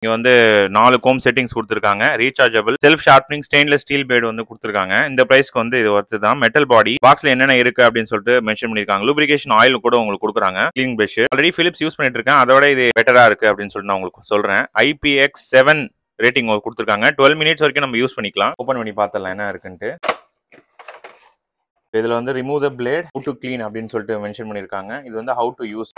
இங்க வந்து 4 comb settings கொடுத்துருக்காங்க. Rechargeable self sharpening stainless steel blade வந்து கொடுத்துருக்காங்க. இந்த பிரைஸ்க்கு வந்து இது ஒர்த்து தான். மெட்டல் பாடி பாக்ஸ்ல என்னென்ன இருக்கு அப்படின்னு சொல்லிட்டு மென்ஷன் பண்ணிருக்காங்க. லூப்ரிகேஷன் ஆயில் கூட உங்களுக்கு கொடுக்குறாங்க. Clean brush already Philips use பண்ணிட்டு இருக்கேன், அதோட இது பெட்டரா இருக்கு அப்படின்னு சொல்லிட்டு நான் உங்களுக்கு சொல்றேன். IPX7 ரேட்டிங் கொடுத்துருக்காங்க. 12 மினிட்ஸ் வரைக்கும் நம்ம யூஸ் பண்ணிக்கலாம். ஓபன் பண்ணி பார்த்தலாம் என்ன இருக்குன்ட்டு. இதுல வந்து remove the blade, how to clean அப்படின்னு சொல்லிட்டு மென்ஷன் பண்ணிருக்காங்க. இது வந்து ஹவ் டு யூஸ்.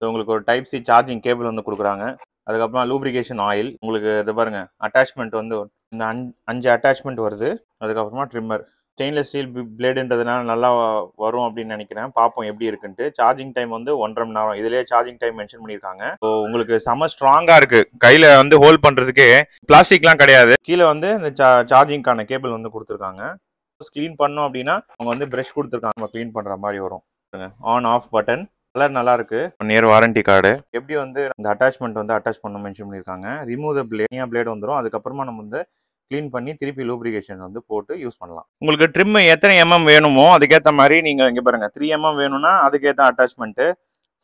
உங்களுக்கு ஒரு டைப் சி சார்ஜிங் கேபிள் வந்து கொடுக்குறாங்க. அதுக்கப்புறம் லூப்ரிகேஷன் ஆயில் உங்களுக்கு இது பாருங்க, அட்டாச்மெண்ட் வந்து இந்த 5 அட்டாச்மெண்ட் வருது. அதுக்கப்புறமா ட்ரிம்மர் ஸ்டெயின்லெஸ் ஸ்டீல் பிளேடுன்றதுனால நல்லா வரும் அப்படின்னு நினைக்கிறேன். பார்ப்போம் எப்படி இருக்குன்ட்டு. சார்ஜிங் டைம் வந்து 1.5 மணி நேரம். இதுலேயே சார்ஜிங் டைம் மென்ஷன் பண்ணியிருக்காங்க. ஸோ உங்களுக்கு செம ஸ்ட்ராங்கா இருக்கு. கையில வந்து ஹோல்ட் பண்றதுக்கு பிளாஸ்டிக்லாம் கிடையாது. கீழே வந்து இந்த சார்ஜிங்கான கேபிள் வந்து கொடுத்துருக்காங்க. கிளீன் பண்ணோம் அப்படின்னா அவங்க வந்து பிரஷ் கொடுத்துருக்காங்க, நம்ம கிளீன் பண்ற மாதிரி வரும். ஆன் ஆஃப் பட்டன் கலர் நல்லா இருக்கு. 1 இயர் வாரண்டி கார்டு. எப்படி வந்து இந்த அட்டாச்மெண்ட் வந்து அட்டாச் பண்ண மென்ஷன் பண்ணியிருக்காங்க. ரிமூவ் த பிளேட் வந்துடும். அதுக்கப்புறமா நம்ம வந்து கிளீன் பண்ணி திருப்பி லூப்ரிகேஷன் வந்து போட்டு யூஸ் பண்ணலாம். உங்களுக்கு ட்ரிம் எத்தனை வேணுமோ அதுக்கேற்ற மாதிரி நீங்க இங்க பாருங்க 3 வேணும்னா அதுக்கேற்ற அட்டாச்மெண்ட்.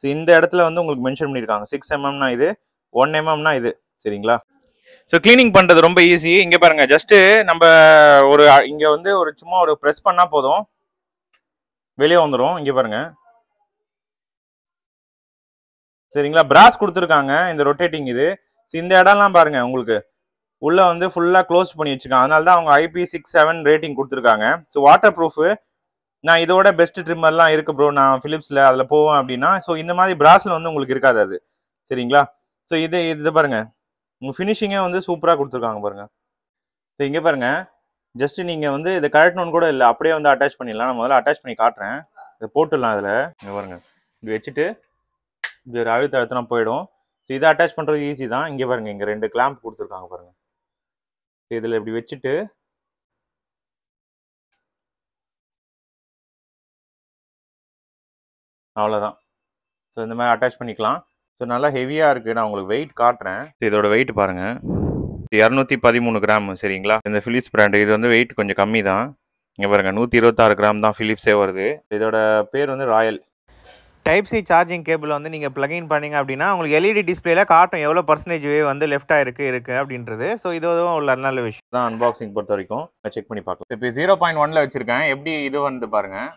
ஸோ இந்த இடத்துல வந்து உங்களுக்கு மென்ஷன் பண்ணியிருக்காங்க. 6 இது, 1 இது. சரிங்களா? ஸோ கிளீனிங் பண்றது ரொம்ப ஈஸி. இங்க பாருங்க, ஜஸ்ட் நம்ம ஒரு இங்க வந்து ஒரு சும்மா ஒரு ப்ரெஸ் பண்ணா போதும், வெளியே வந்துடும். இங்க பாருங்க. சரிங்களா? பிராஸ் கொடுத்துருக்காங்க இந்த ரொட்டேட்டிங் இது. இந்த இடம்லாம் பாருங்க உங்களுக்கு உள்ள வந்து ஃபுல்லா க்ளோஸ் பண்ணி வச்சுருக்காங்க. அதனால தான் அவங்க IP67 ரேட்டிங் கொடுத்துருக்காங்க. So water proof. நான் இதோட பெஸ்ட் ட்ரிம்மர்லாம் இருக்கு ப்ரோ, நான் பிலிப்ஸ்ல அதில் போவேன் அப்படின்னா. ஸோ இந்த மாதிரி பிராஸ்ல வந்து உங்களுக்கு இருக்காது அது. சரிங்களா? ஸோ இது பாருங்க, உங்க ஃபினிஷிங்கே வந்து சூப்பராக கொடுத்துருக்காங்க பாருங்க. ஸோ இங்கே பாருங்க, ஜஸ்ட் நீங்க வந்து இதை கழட்டணும்னு கூட இல்லை, அப்படியே வந்து அட்டாச் பண்ணிடலாம். நான் முதல்ல அட்டாச் பண்ணி காட்டுறேன். இதை போட்டுடலாம். அதில் இங்கே பாருங்க, இப்படி வச்சுட்டு இப்படி ஒரு அழுத்த அழுத்தினா போயிடும். ஸோ இதை அட்டாச் பண்ணுறது ஈஸி தான். இங்கே பாருங்க, இங்கே 2 கிளாம்ப் கொடுத்துருக்காங்க பாருங்க. இதில் இப்படி வச்சுட்டு அவ்வளோதான். ஸோ இந்த மாதிரி அட்டாச் பண்ணிக்கலாம். ஸோ நல்லா ஹெவியாக இருக்குது. நான் உங்களுக்கு வெயிட் காட்டுறேன். இதோட வெயிட் பாருங்கள், 213 கிராம். சரிங்களா? இந்த பிலிப்ஸ் பிராண்டு இது வந்து வெயிட் கொஞ்சம் கம்மி தான். இங்கே பாருங்கள், 126 கிராம் தான் பிலிப்ஸே வருது. இதோட பேர் வந்து Royal. Type C charging cable வந்து நீங்கள் ப்ளக்இன் பண்ணிங்க அப்படின்னா உங்களுக்கு LED டிஸ்பிளேல காட்டும் எவ்வளோ பர்சன்டேஜ் வந்து லெஃப்டாக இருக்குது அப்படின்றது. ஸோ இதுவும் ஒரு நல்ல விஷயம் தான். அன்பாக்சிங் பொறுத்த வரைக்கும் செக் பண்ணி பார்க்கலாம். இப்போ 0.1 வச்சுருக்கேன். எப்படி இது வந்து பாருங்கள்.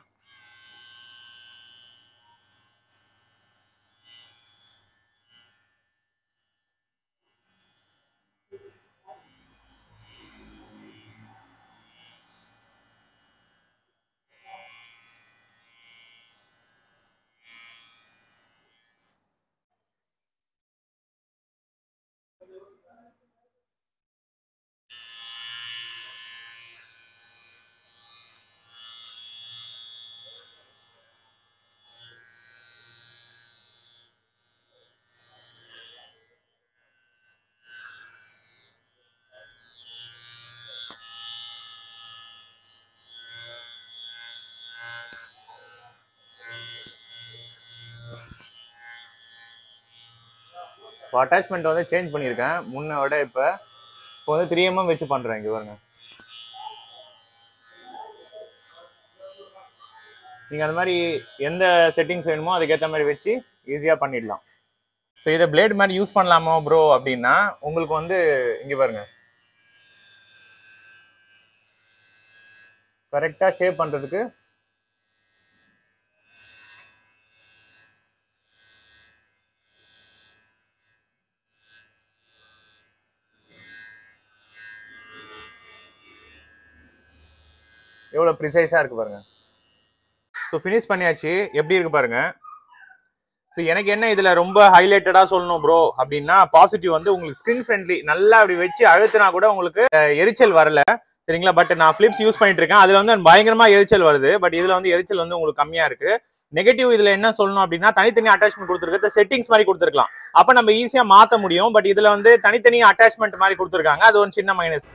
இப்போ அட்டாச்மெண்ட் வந்து சேஞ்ச் பண்ணியிருக்கேன் முன்ன விட. இப்போ வந்து 3 வச்சு பண்ணுறேன். இங்கே பாருங்க, நீங்கள் அந்த மாதிரி எந்த செட்டிங்ஸ் வேணுமோ அதுக்கேற்ற மாதிரி வச்சு ஈஸியாக பண்ணிடலாம். ஸோ இதை பிளேட் மாதிரி யூஸ் பண்ணலாமா ப்ரோ அப்படின்னா உங்களுக்கு வந்து இங்கே பாருங்க, கரெக்டாக ஷேப் பண்ணுறதுக்கு எவ்வளோ ப்ரிசைஸாக இருக்குது பாருங்க. ஸோ ஃபினிஷ் பண்ணியாச்சு. எப்படி இருக்கு பாருங்க. ஸோ எனக்கு என்ன இதில் ரொம்ப ஹைலைட்டடாக சொல்லணும் ப்ரோ அப்படின்னா, பாசிட்டிவ் வந்து உங்களுக்கு ஸ்கிரீன் ஃப்ரெண்ட்லி. நல்லா அப்படி வச்சு அழுத்தினா கூட உங்களுக்கு எரிச்சல் வரல. சரிங்களா? பட் நான் பிலிப்ஸ் யூஸ் பண்ணிட்டு இருக்கேன், அதில் வந்து பயங்கரமாக எரிச்சல் வருது. பட் இதில் வந்து எரிச்சல் வந்து உங்களுக்கு கம்மியாக இருக்கு. நெகட்டிவ் இதில் என்ன சொல்லணும் அப்படின்னா, தனித்தனி அட்டாச்மெண்ட் கொடுத்துருக்கு. செட்டிங்ஸ் மாதிரி கொடுத்துருக்கலாம், அப்போ நம்ம ஈஸியாக மாற்ற முடியும். பட் இதில் வந்து தனித்தனி அட்டாச்மெண்ட் மாதிரி கொடுத்துருக்காங்க. அது ஒரு சின்ன மைனஸ்.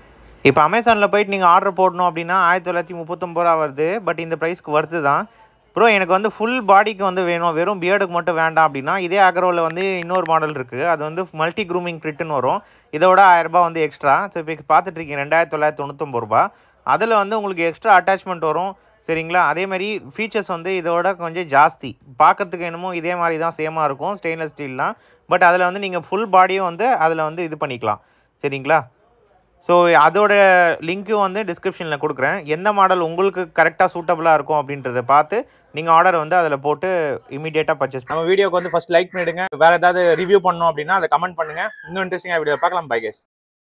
இப்போ அமேசானில் போயிட்டு நீங்கள் ஆர்டர் போடணும் அப்படின்னா 1939 ரூபா வருது. பட் இந்த ப்ரைஸ்க்கு வருது தான் ப்ரோ. எனக்கு வந்து ஃபுல் பாடிக்கு வந்து வேணும், வெறும் பியர்டுக்கு மட்டும் வேண்டாம் அப்படின்னா இதே அக்ரோவில் வந்து இன்னொரு மாடல் இருக்குது. அது வந்து மல்டி க்ரூமிங் கிரிட்டுன்னு வரும். இதோட 1000 ரூபா வந்து எக்ஸ்ட்ரா. ஸோ இப்போ பார்த்துட்ருக்கீங்க 2999 ரூபா. அதில் வந்து உங்களுக்கு எக்ஸ்ட்ரா அட்டாச்மெண்ட் வரும். சரிங்களா? அதேமாதிரி ஃபீச்சர்ஸ் வந்து இதோட கொஞ்சம் ஜாஸ்தி. பார்க்குறதுக்கு என்னமோ இதே மாதிரி தான் சேமாக இருக்கும் ஸ்டெயின்லெஸ் ஸ்டீல்லாம். பட் அதில் வந்து நீங்கள் ஃபுல் பாடியும் வந்து அதில் வந்து இது பண்ணிக்கலாம். சரிங்களா? ஸோ அதோட லிங்க்கும் வந்து டிஸ்கிரிப்ஷனில் கொடுக்குறேன். எந்த மாடல் உங்களுக்கு கரெக்டாக சூட்டபுளாக இருக்கும் அப்படின்றத பார்த்து நீங்கள் ஆர்டர் வந்து அதில் போட்டு இமீடியட்டாக பர்ச்சேஸ் நம்ம வீடியோக்கு வந்து ஃபஸ்ட் லைக் பண்ணிவிடுங்க. வேறு ஏதாவது ரிவ்யூ பண்ணணும் அப்படின்னா அதை கமெண்ட் பண்ணுங்கள். இன்னும் இன்ட்ரெஸ்டிங்காக வீடியோ பார்க்கலாம். Bye guys.